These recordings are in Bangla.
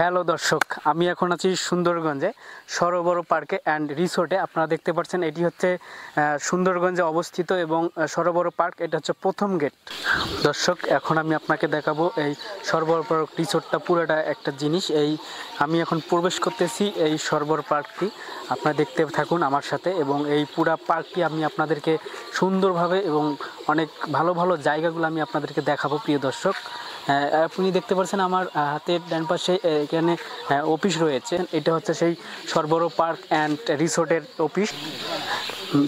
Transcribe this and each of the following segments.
হ্যালো দর্শক, আমি এখন আছি সুন্দরগঞ্জে সরোবর পার্কে অ্যান্ড রিসোর্টে। আপনারা দেখতে পাচ্ছেন এটি হচ্ছে সুন্দরগঞ্জে অবস্থিত এবং সরোবর পার্ক এটা হচ্ছে প্রথম গেট। দর্শক, এখন আমি আপনাকে দেখাবো এই সরোবর পার্ক রিসোর্টটা পুরোটা একটা জিনিস। আমি এখন প্রবেশ করতেছি এই সরোবর পার্কটি। আপনারা দেখতে থাকুন আমার সাথে এবং এই পুরা পার্কটি আমি আপনাদেরকে সুন্দরভাবে এবং অনেক ভালো ভালো জায়গাগুলো আমি আপনাদেরকে দেখাবো প্রিয় দর্শক। আপনি দেখতে পাচ্ছেন আমার হাতের ডান পাশে এখানে অফিস রয়েছে। এটা হচ্ছে সেই সরোবর পার্ক অ্যান্ড রিসোর্টের অফিস।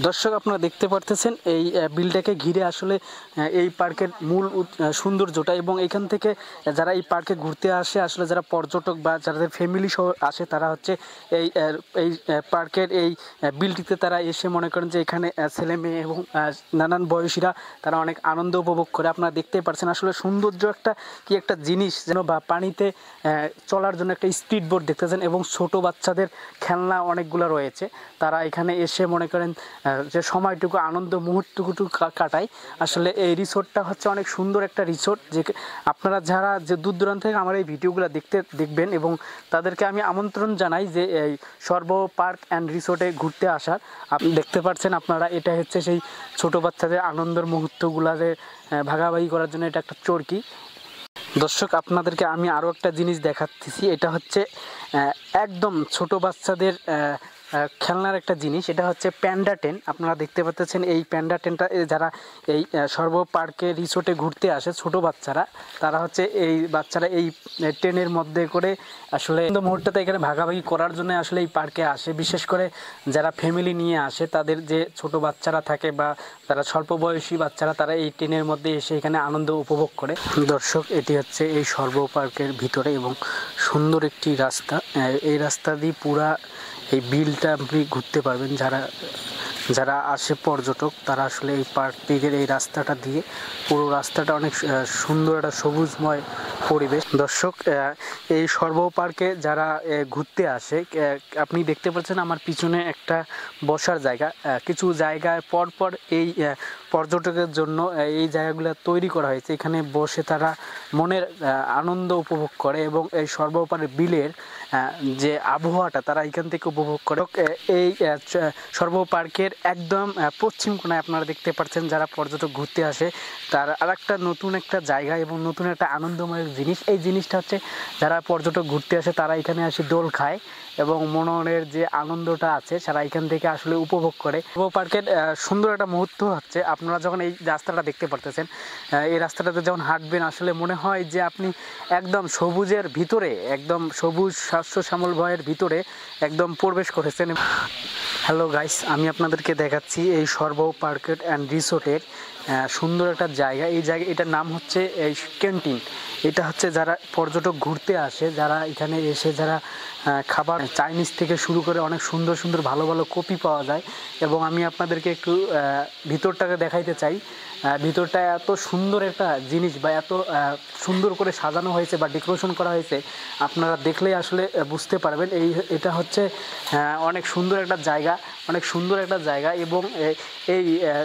দর্শক, আপনারা দেখতে পারতেছেন এই বিলটাকে ঘিরে আসলে এই পার্কের মূল সৌন্দর্যটা, এবং এখান থেকে যারা এই পার্কে ঘুরতে আসে, আসলে যারা পর্যটক বা যাদের ফ্যামিলি সহ আসে, তারা হচ্ছে এই এই পার্কের এই বিলটিতে তারা এসে মনে করেন যে এখানে ছেলে মেয়ে এবং নানান বয়সীরা তারা অনেক আনন্দ উপভোগ করে। আপনারা দেখতেই পাচ্ছেন আসলে সৌন্দর্য একটা জিনিস যেন, বা পানিতে চলার জন্য একটা স্পিড বোট দেখতেছেন এবং ছোট বাচ্চাদের খেলনা অনেকগুলো রয়েছে। তারা এখানে এসে মনে করেন যে সময়টুকু আনন্দ মুহূর্তটুকু কাটায়। আসলে এই রিসোর্টটা হচ্ছে অনেক সুন্দর একটা রিসোর্ট, যে আপনারা যারা যে দূর দূরান্ত থেকে আমার এই ভিডিওগুলো দেখবেন এবং তাদেরকে আমি আমন্ত্রণ জানাই যে এই সরোবর পার্ক অ্যান্ড রিসোর্টে ঘুরতে আসার। আপনি দেখতে পাচ্ছেন আপনারা, এটা হচ্ছে সেই ছোট বাচ্চাদের আনন্দের মুহূর্তগুলোতে ভাগাভাগি করার জন্য এটা একটা চরকি। দর্শক, আপনাদেরকে আমি আরও একটা জিনিস দেখাচ্ছি। এটা হচ্ছে একদম ছোট বাচ্চাদের খেলনার একটা জিনিস। এটা হচ্ছে প্যান্ডা ট্রেন। আপনারা দেখতে পাচ্ছেন এই প্যান্ডা ট্রেনটা যারা এই সরোবর পার্কে রিসোর্টে ঘুরতে আসে ছোট বাচ্চারা, তারা হচ্ছে এই বাচ্চারা এই ট্রেনের মধ্যে করে আসলে মুহূর্তটা এখানে ভাগাভাগি করার জন্য আসলে এই পার্কে আসে। বিশেষ করে যারা ফ্যামিলি নিয়ে আসে, তাদের যে ছোট বাচ্চারা থাকে বা তারা স্বল্প বয়সী বাচ্চারা, তারা এই ট্রেনের মধ্যে এসে এখানে আনন্দ উপভোগ করে। দর্শক, এটি হচ্ছে এই সরোবর পার্কের ভিতরে এবং সুন্দর একটি রাস্তা। এই রাস্তা দিয়ে পুরা এই বিলটা আপনি ঘুরতে পারবেন। যারা আসে পর্যটক, তারা আসলে এই পার্ক দিকের এই রাস্তাটা দিয়ে, পুরো রাস্তাটা অনেক সুন্দর একটা সবুজময় পরিবেশ। দর্শক, এই সরোবর পার্কে যারা ঘুরতে আসে, আপনি দেখতে পাচ্ছেন আমার পিছনে একটা বসার জায়গা। কিছু জায়গায় পরপর এই পর্যটকের জন্য এই জায়গাগুলো তৈরি করা হয়েছে। এখানে বসে তারা মনের আনন্দ উপভোগ করে এবং এই সরোবর পাড়ের বিলের যে আবহাওয়াটা তারা এখান থেকে উপভোগ করে। এই সরোবর পার্কের একদম পশ্চিম কোণায় আপনারা দেখতে পাচ্ছেন যারা পর্যটক ঘুরতে আসে, তার আরেকটা নতুন একটা জায়গা এবং নতুন একটা আনন্দময় জিনিস। এই জিনিসটা হচ্ছে যারা পর্যটক ঘুরতে আসে তারা এখানে আসে দোল খায় এবং মনের যে আনন্দটা আছে তারা এখান থেকে আসলে উপভোগ করে। সরোবর পার্কের সুন্দর একটা মুহূর্ত হচ্ছে, আপনারা যখন এই রাস্তাটা দেখতে পারতেছেন, এই রাস্তাটাতে যখন হাঁটবেন আসলে মনে হয় যে আপনি একদম সবুজের ভিতরে, একদম সবুজ শস্য শ্যামল ভয়ের ভিতরে একদম প্রবেশ করেছেন। হ্যালো গাইস, আমি আপনাদেরকে দেখাচ্ছি এই সরোবর পার্ক অ্যান্ড রিসোর্টের সুন্দর একটা জায়গা। এটার নাম হচ্ছে এই ক্যান্টিন। এটা হচ্ছে যারা পর্যটক ঘুরতে আসে, যারা এখানে এসে যারা খাবার চাইনিজ থেকে শুরু করে অনেক সুন্দর সুন্দর ভালো ভালো কপি পাওয়া যায়। এবং আমি আপনাদেরকে একটু ভিতরটাকে দেখাইতে চাই। ভিতরটা এত সুন্দর একটা জিনিস, বা এত সুন্দর করে সাজানো হয়েছে বা ডেকোরেশন করা হয়েছে, আপনারা দেখলেই আসলে বুঝতে পারবেন। এটা হচ্ছে অনেক সুন্দর একটা জায়গা, অনেক সুন্দর একটা জায়গা। এবং এই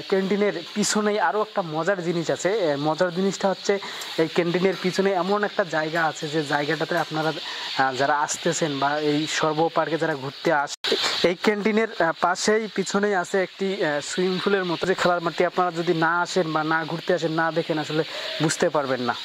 ক্যান্টিনের পিছনেই আরও একটা মজার জিনিস আছে। মজার জিনিসটা হচ্ছে এই ক্যান্টিনের পিছনে এমন একটা জায়গা আছে যে জায়গাটাতে আপনারা যারা আসতেছেন বা এই সরোবর পার্কে যারা ঘুরতে আসে, এই ক্যান্টিনের পাশেই পিছনেই আছে একটি সুইমিং পুলের মতো যে খেলার মাঠটি। আপনারা যদি না আসেন বা না ঘুরতে আসেন, না দেখেন, আসলে বুঝতে পারবেন না।